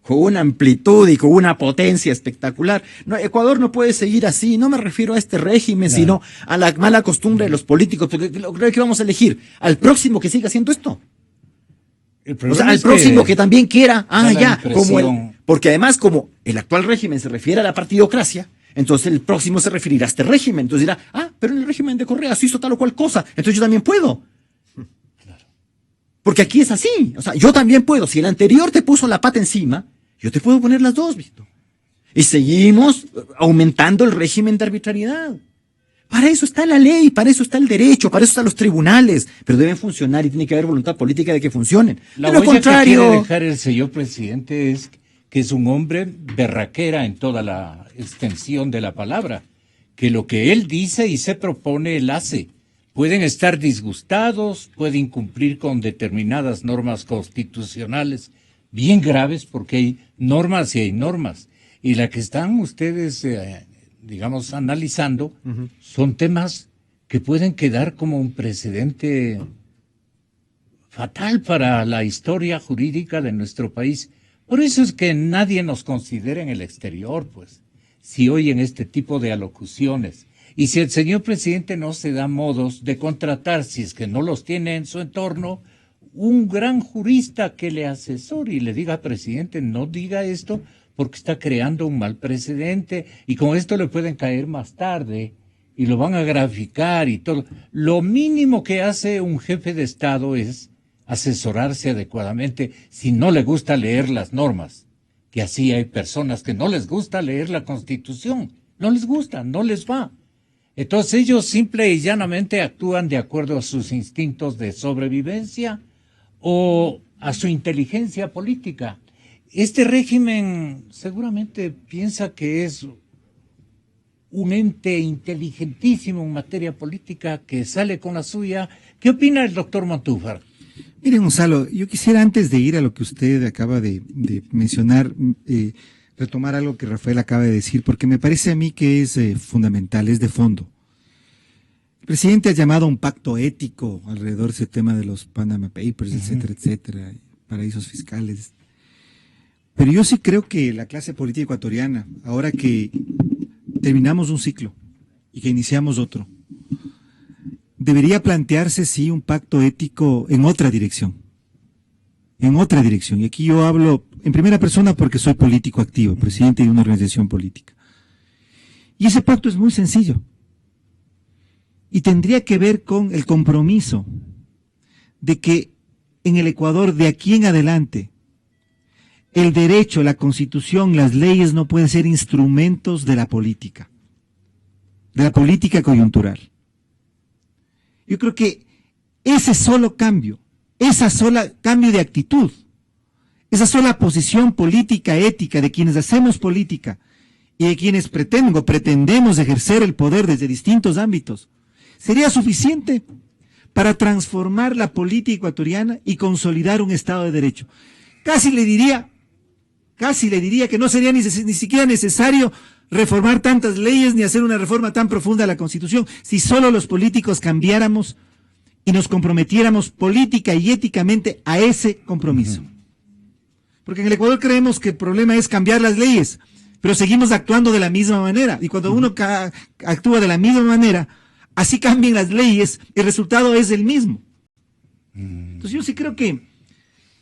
con una amplitud y con una potencia espectacular. No, Ecuador no puede seguir así, no me refiero a este régimen, claro, sino a la mala costumbre de los políticos, porque creo que vamos a elegir al próximo que siga haciendo esto. O sea, al próximo que también quiera, porque además como el actual régimen se refiere a la partidocracia, entonces el próximo se referirá a este régimen, entonces dirá, pero en el régimen de Correa se hizo tal o cual cosa, entonces yo también puedo. Porque aquí es así, o sea, yo también puedo. Si el anterior te puso la pata encima, yo te puedo poner las dos, Víctor. Y seguimos aumentando el régimen de arbitrariedad. Para eso está la ley, para eso está el derecho, para eso están los tribunales, pero deben funcionar y tiene que haber voluntad política de que funcionen. La de lo contrario, que quiere dejar el señor presidente es que es un hombre berraquera en toda la extensión de la palabra, que lo que él dice y se propone, él hace. Pueden estar disgustados, pueden incumplir con determinadas normas constitucionales bien graves, porque hay normas y hay normas. Y la que están ustedes, digamos, analizando, son temas que pueden quedar como un precedente fatal para la historia jurídica de nuestro país, Por eso es que nadie nos considera en el exterior, pues, si oyen este tipo de alocuciones. Y si el señor presidente no se da modos de contratar, si es que no los tiene en su entorno, un gran jurista que le asesore y le diga, presidente, no diga esto porque está creando un mal precedente y con esto le pueden caer más tarde y lo van a graficar y todo. Lo mínimo que hace un jefe de Estado es asesorarse adecuadamente si no le gusta leer las normas, que así hay personas que no les gusta leer la Constitución, no les gusta, no les va. Entonces ellos simple y llanamente actúan de acuerdo a sus instintos de sobrevivencia o a su inteligencia política. Este régimen seguramente piensa que es un ente inteligentísimo en materia política que sale con la suya. ¿Qué opina el doctor Montúfar? Mire, Gonzalo, yo quisiera antes de ir a lo que usted acaba de mencionar, retomar algo que Rafael acaba de decir, porque me parece a mí que es fundamental, es de fondo. El presidente ha llamado a un pacto ético alrededor de ese tema de los Panama Papers, etcétera, etcétera, paraísos fiscales. Pero yo sí creo que la clase política ecuatoriana, ahora que terminamos un ciclo y que iniciamos otro, debería plantearse, sí, un pacto ético en otra dirección. En otra dirección. Y aquí yo hablo en primera persona porque soy político activo, presidente de una organización política. Y ese pacto es muy sencillo. Y tendría que ver con el compromiso de que en el Ecuador, de aquí en adelante, el derecho, la Constitución, las leyes no pueden ser instrumentos de la política coyuntural. Yo creo que ese solo cambio, esa sola cambio de actitud, esa sola posición política, ética de quienes hacemos política y de quienes pretendemos ejercer el poder desde distintos ámbitos, sería suficiente para transformar la política ecuatoriana y consolidar un Estado de Derecho. Casi le diría que no sería ni siquiera necesario reformar tantas leyes ni hacer una reforma tan profunda a la Constitución, si solo los políticos cambiáramos y nos comprometiéramos política y éticamente a ese compromiso. Porque en el Ecuador creemos que el problema es cambiar las leyes, pero seguimos actuando de la misma manera. Y cuando uno actúa de la misma manera, así cambian las leyes, el resultado es el mismo. Entonces yo sí creo que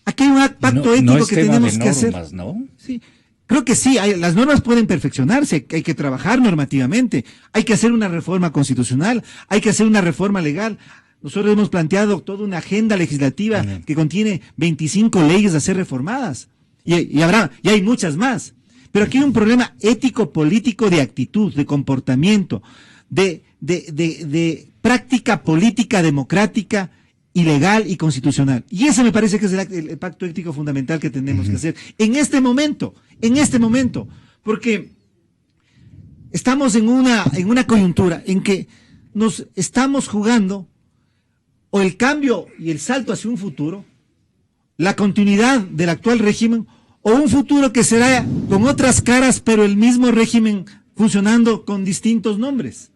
aquí hay un pacto ético que tenemos que hacer. ¿No? Sí. Creo que sí, las normas pueden perfeccionarse, hay que trabajar normativamente, hay que hacer una reforma constitucional, hay que hacer una reforma legal. Nosotros hemos planteado toda una agenda legislativa que contiene 25 leyes a ser reformadas y hay muchas más. Pero aquí hay un problema ético-político de actitud, de comportamiento, de práctica política democrática y legal y constitucional. Y ese me parece que es el pacto ético fundamental que tenemos que hacer en este momento, porque estamos en una coyuntura en que nos estamos jugando o el cambio y el salto hacia un futuro, la continuidad del actual régimen, o un futuro que será con otras caras, pero el mismo régimen funcionando con distintos nombres.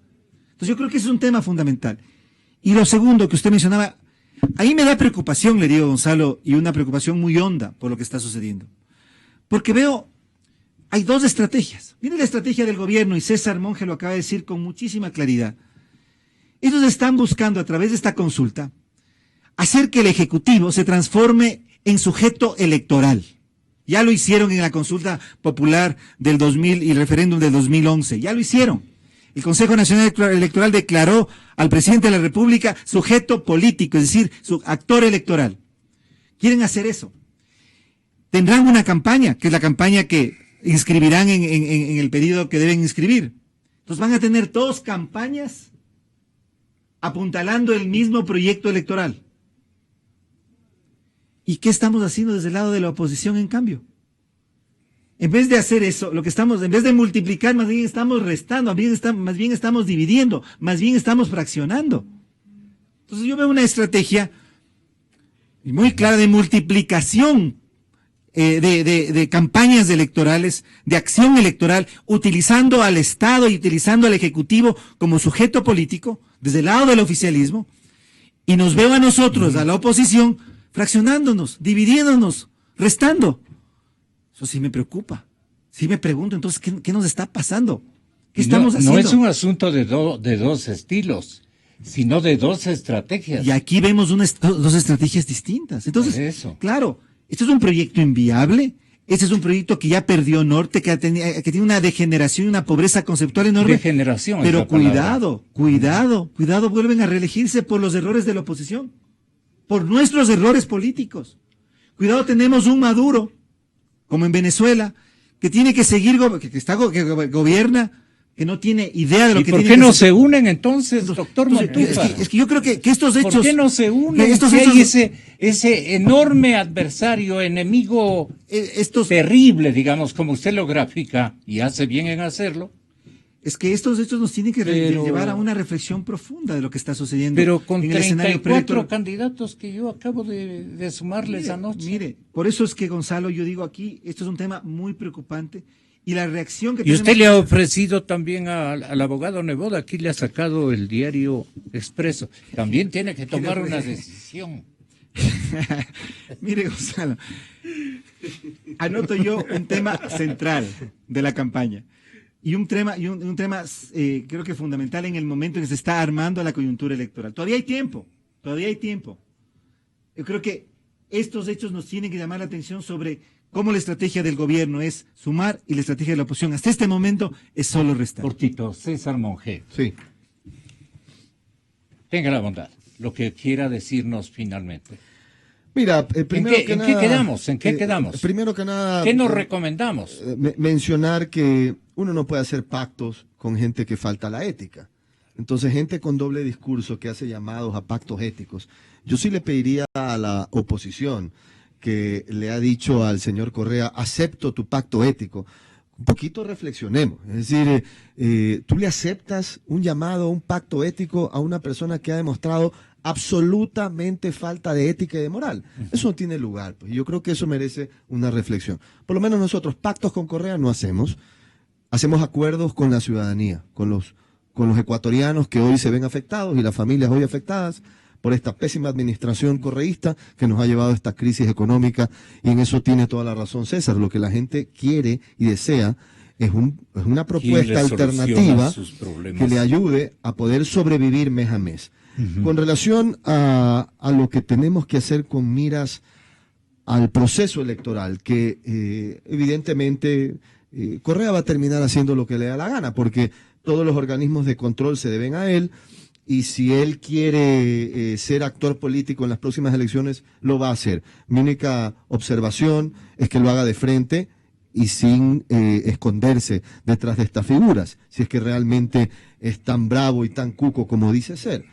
Entonces yo creo que ese es un tema fundamental. Y lo segundo que usted mencionaba, ahí me da preocupación, le digo, Gonzalo, y una preocupación muy honda por lo que está sucediendo. Porque veo, hay dos estrategias. Viene la estrategia del gobierno, y César Monge lo acaba de decir con muchísima claridad. Ellos están buscando, a través de esta consulta, hacer que el Ejecutivo se transforme en sujeto electoral. Ya lo hicieron en la consulta popular del 2000 y el referéndum del 2011. Ya lo hicieron. El Consejo Nacional Electoral declaró al presidente de la República sujeto político, es decir, su actor electoral. Quieren hacer eso. Tendrán una campaña, que es la campaña que inscribirán en el pedido que deben inscribir. Entonces van a tener dos campañas apuntalando el mismo proyecto electoral. ¿Y qué estamos haciendo desde el lado de la oposición, en cambio? En vez de hacer eso, en vez de multiplicar, más bien estamos restando, más bien estamos dividiendo, más bien estamos fraccionando. Entonces yo veo una estrategia muy clara de multiplicación de campañas electorales, de acción electoral, utilizando al Estado y utilizando al Ejecutivo como sujeto político, desde el lado del oficialismo, y nos veo a nosotros, a la oposición, fraccionándonos, dividiéndonos, restando. Eso sí me preocupa. Sí me pregunto, entonces, ¿qué nos está pasando? ¿Qué estamos haciendo? No es un asunto de dos estilos, sino de dos estrategias. Y aquí vemos dos estrategias distintas. Entonces, Eso. claro, este es un proyecto inviable. Este es un proyecto que ya perdió norte, que tiene una degeneración y una pobreza conceptual enorme. Degeneración. Pero es la palabra. cuidado, vuelven a reelegirse por los errores de la oposición, por nuestros errores políticos. Cuidado, tenemos un Maduro, como en Venezuela, que tiene que seguir, que gobierna, que no tiene idea de lo que tiene que hacer. ¿Por qué no se unen entonces, doctor Montúfar? Es que yo creo que estos hechos... ¿Por qué no se unen? Estos Que hechos, hay ese enorme adversario, enemigo terrible, digamos, como usted lo grafica, y hace bien en hacerlo. Es que estos hechos nos tienen que llevar a una reflexión profunda de lo que está sucediendo. Pero con en el escenario 34 candidatos que yo acabo de sumarles anoche. Mire, por eso es que, Gonzalo, yo digo aquí, esto es un tema muy preocupante. Y la reacción que Y usted le ha ofrecido también al abogado Neboda, aquí le ha sacado el diario Expreso. También tiene que tomar una decisión. Mire, Gonzalo, anoto yo un tema central de la campaña. Y un tema creo que fundamental en el momento en que se está armando la coyuntura electoral. Todavía hay tiempo. Yo creo que estos hechos nos tienen que llamar la atención sobre cómo la estrategia del gobierno es sumar y la estrategia de la oposición hasta este momento es solo restar. Cortito, César Monge. Sí. Tenga la bondad, lo que quiera decirnos finalmente. Mira, primero ¿En qué quedamos? ¿En qué quedamos? Primero que nada... ¿Qué nos recomendamos? Mencionar que uno no puede hacer pactos con gente que falta la ética. Entonces, gente con doble discurso que hace llamados a pactos éticos. Yo sí le pediría a la oposición que le ha dicho al señor Correa, acepto tu pacto ético. Un poquito reflexionemos. Es decir, tú le aceptas un llamado, un pacto ético a una persona que ha demostrado absolutamente falta de ética y de moral. Eso no tiene lugar. Pues. Yo creo que eso merece una reflexión. Por lo menos nosotros pactos con Correa no hacemos. Hacemos acuerdos con la ciudadanía, con los ecuatorianos que hoy se ven afectados y las familias hoy afectadas por esta pésima administración correísta que nos ha llevado a esta crisis económica, y en eso tiene toda la razón César. Lo que la gente quiere y desea es una propuesta alternativa que le ayude a poder sobrevivir mes a mes. Con relación a lo que tenemos que hacer con miras al proceso electoral, que evidentemente Correa va a terminar haciendo lo que le da la gana, porque todos los organismos de control se deben a él, y si él quiere ser actor político en las próximas elecciones, lo va a hacer. Mi única observación es que lo haga de frente y sin esconderse detrás de estas figuras, si es que realmente es tan bravo y tan cuco como dice ser.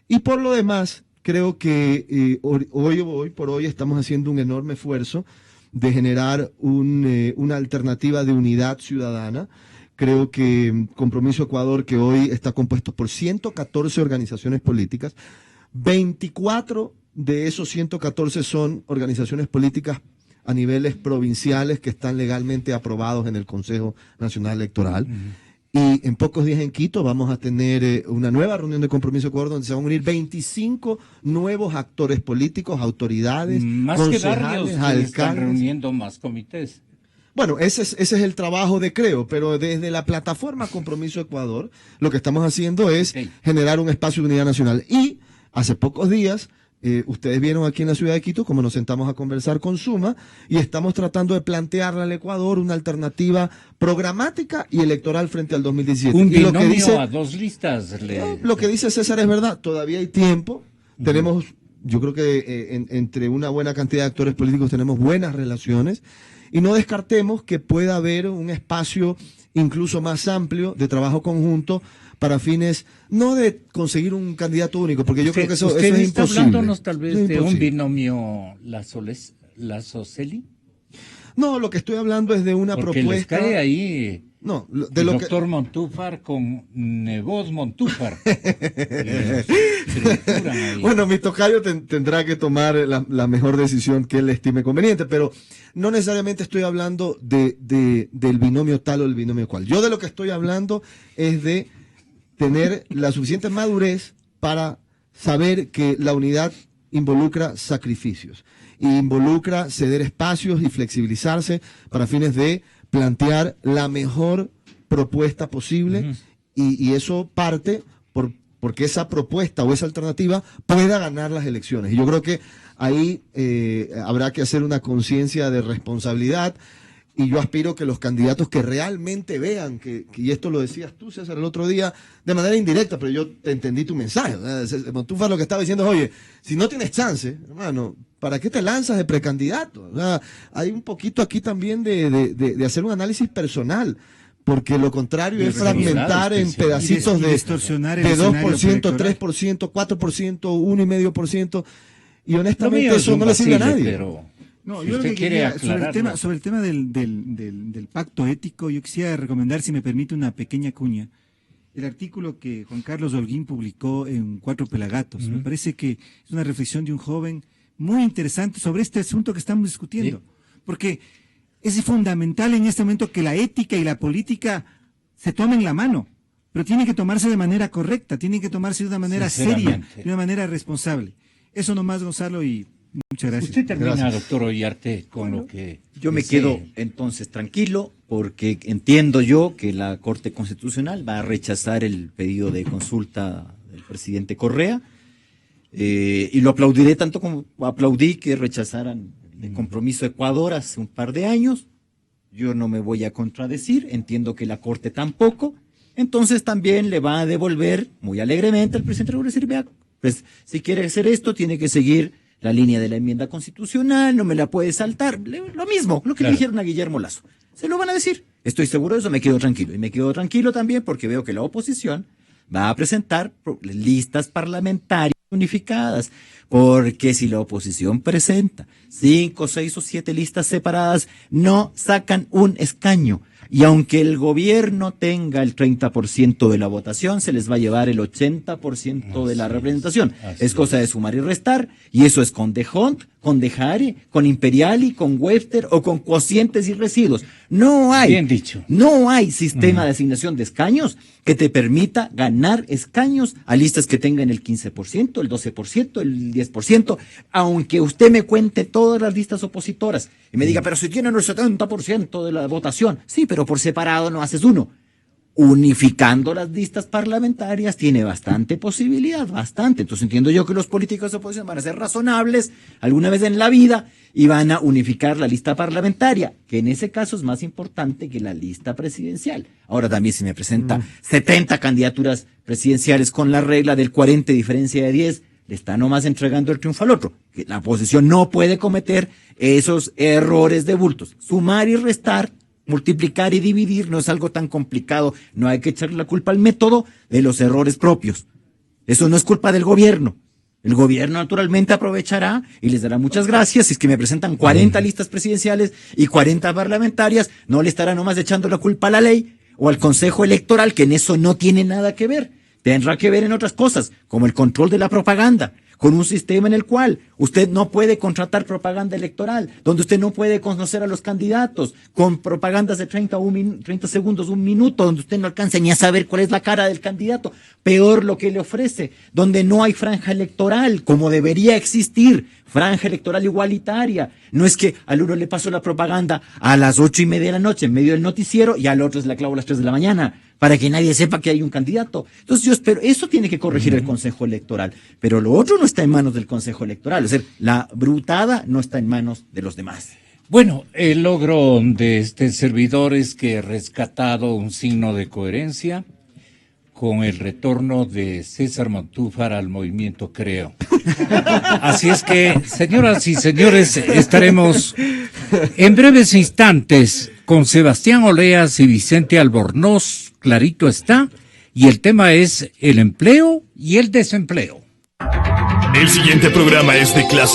Y por lo demás, creo que hoy por hoy estamos haciendo un enorme esfuerzo de generar una alternativa de unidad ciudadana. Creo que Compromiso Ecuador, que hoy está compuesto por 114 organizaciones políticas, 24 de esos 114 son organizaciones políticas a niveles provinciales que están legalmente aprobados en el Consejo Nacional Electoral. Y en pocos días en Quito vamos a tener una nueva reunión de Compromiso Ecuador donde se van a unir 25 nuevos actores políticos, autoridades, más concejales, que barrios, alcaldes. Están reuniendo más comités. Bueno, ese es el trabajo de Creo, pero desde la plataforma Compromiso Ecuador, lo que estamos haciendo es generar un espacio de unidad nacional. Y hace pocos días, ustedes vieron aquí en la ciudad de Quito cómo nos sentamos a conversar con Suma, y estamos tratando de plantearle al Ecuador una alternativa programática y electoral frente al 2017. Un y lo que binomio dice, a dos listas. Lo que dice César es verdad, todavía hay tiempo, tenemos, yo creo que entre una buena cantidad de actores políticos tenemos buenas relaciones, y no descartemos que pueda haber un espacio incluso más amplio de trabajo conjunto para fines, no de conseguir un candidato único, porque yo creo que eso es imposible. ¿Usted está hablándonos tal vez es de un imposible. binomio Lazo-Celi? No, lo que estoy hablando es de una Porque propuesta... les cae ahí No, de el lo doctor Montúfar con Nebot Montúfar. Bueno, mi tocayo tendrá que tomar la mejor decisión que él estime conveniente, pero no necesariamente estoy hablando del binomio tal o el binomio cual. Yo de lo que estoy hablando es de tener la suficiente madurez para saber que la unidad involucra sacrificios e involucra ceder espacios y flexibilizarse para fines de plantear la mejor propuesta posible, y eso parte porque esa propuesta o esa alternativa pueda ganar las elecciones. Y yo creo que ahí habrá que hacer una conciencia de responsabilidad, y yo aspiro que los candidatos que realmente vean y esto lo decías tú, César, el otro día, de manera indirecta, pero yo te entendí tu mensaje. Montúfar lo que estaba diciendo es, oye, si no tienes chance, hermano, ¿para qué te lanzas de precandidato? O sea, hay un poquito aquí también de hacer un análisis personal, porque lo contrario es fragmentar en pedacitos de 2%, 3%, 4%, 1,5%, y honestamente eso no le sirve a nadie. Pero no, si yo usted quiere aclarar sobre el tema del pacto ético, yo quisiera recomendar, si me permite, una pequeña cuña. El artículo que Juan Carlos Holguín publicó en Cuatro Pelagatos, me parece que es una reflexión de un joven muy interesante sobre este asunto que estamos discutiendo, porque es fundamental en este momento que la ética y la política se tomen la mano, pero tienen que tomarse de manera correcta, tienen que tomarse de una manera seria, de una manera responsable. Eso nomás, Gonzalo, y muchas gracias. Usted termina, doctor Ollarte, con lo que... Yo me quedo entonces tranquilo, porque entiendo yo que la Corte Constitucional va a rechazar el pedido de consulta del presidente Correa, y lo aplaudiré tanto como aplaudí que rechazaran el compromiso de Ecuador hace un par de años. Yo no me voy a contradecir, entiendo que la Corte tampoco, entonces también le va a devolver muy alegremente al presidente Ecuador, decir, vea, pues si quiere hacer esto, tiene que seguir la línea de la enmienda constitucional, no me la puede saltar. Lo mismo, lo que le dijeron a Guillermo Lasso. Se lo van a decir. Estoy seguro de eso, me quedo tranquilo. Y me quedo tranquilo también porque veo que la oposición va a presentar listas parlamentarias unificadas. Porque si la oposición presenta 5, 6 o 7 listas separadas, no sacan un escaño. Y aunque el gobierno tenga el 30% de la votación, se les va a llevar el 80% de la representación. Es cosa de sumar y restar, y eso es con Dejont, con Dejare, con Imperiali, con Webster o con cocientes y residuos. No hay, bien dicho, no hay sistema de asignación de escaños que te permita ganar escaños a listas que tengan el 15%, el 12%, el 10%, aunque usted me cuente todas las listas opositoras y me diga, pero si tienen el 70% de la votación, sí, pero por separado no haces uno. Unificando las listas parlamentarias tiene bastante posibilidad, bastante. Entonces entiendo yo que los políticos de oposición van a ser razonables alguna vez en la vida y van a unificar la lista parlamentaria, que en ese caso es más importante que la lista presidencial. Ahora también si me presenta 70 candidaturas presidenciales con la regla del 40 diferencia de 10, le está nomás entregando el triunfo al otro. Que la oposición no puede cometer esos errores de bultos. Sumar y restar, multiplicar y dividir no es algo tan complicado. No hay que echarle la culpa al método de los errores propios. Eso no es culpa del gobierno. El gobierno naturalmente aprovechará y les dará muchas gracias. Si es que me presentan 40 listas presidenciales y 40 parlamentarias, no le estará nomás echando la culpa a la ley o al Consejo Electoral, que en eso no tiene nada que ver. Tendrá que ver en otras cosas, como el control de la propaganda, con un sistema en el cual usted no puede contratar propaganda electoral, donde usted no puede conocer a los candidatos, con propagandas de 30 segundos, un minuto, donde usted no alcanza ni a saber cuál es la cara del candidato, peor lo que le ofrece, donde no hay franja electoral, como debería existir, franja electoral igualitaria. No es que al uno le paso la propaganda a las 8:30 de la noche en medio del noticiero y al otro se la clavo a las 3 de la mañana, para que nadie sepa que hay un candidato. Entonces yo espero, eso tiene que corregir el Consejo Electoral, pero lo otro no está en manos del Consejo Electoral, es decir, la brutada no está en manos de los demás. Bueno, el logro de este servidor es que he rescatado un signo de coherencia con el retorno de César Montúfar al movimiento Creo. Así es que, señoras y señores, estaremos en breves instantes con Sebastián Oleas y Vicente Albornoz, clarito está, y el tema es el empleo y el desempleo. El siguiente programa es de clase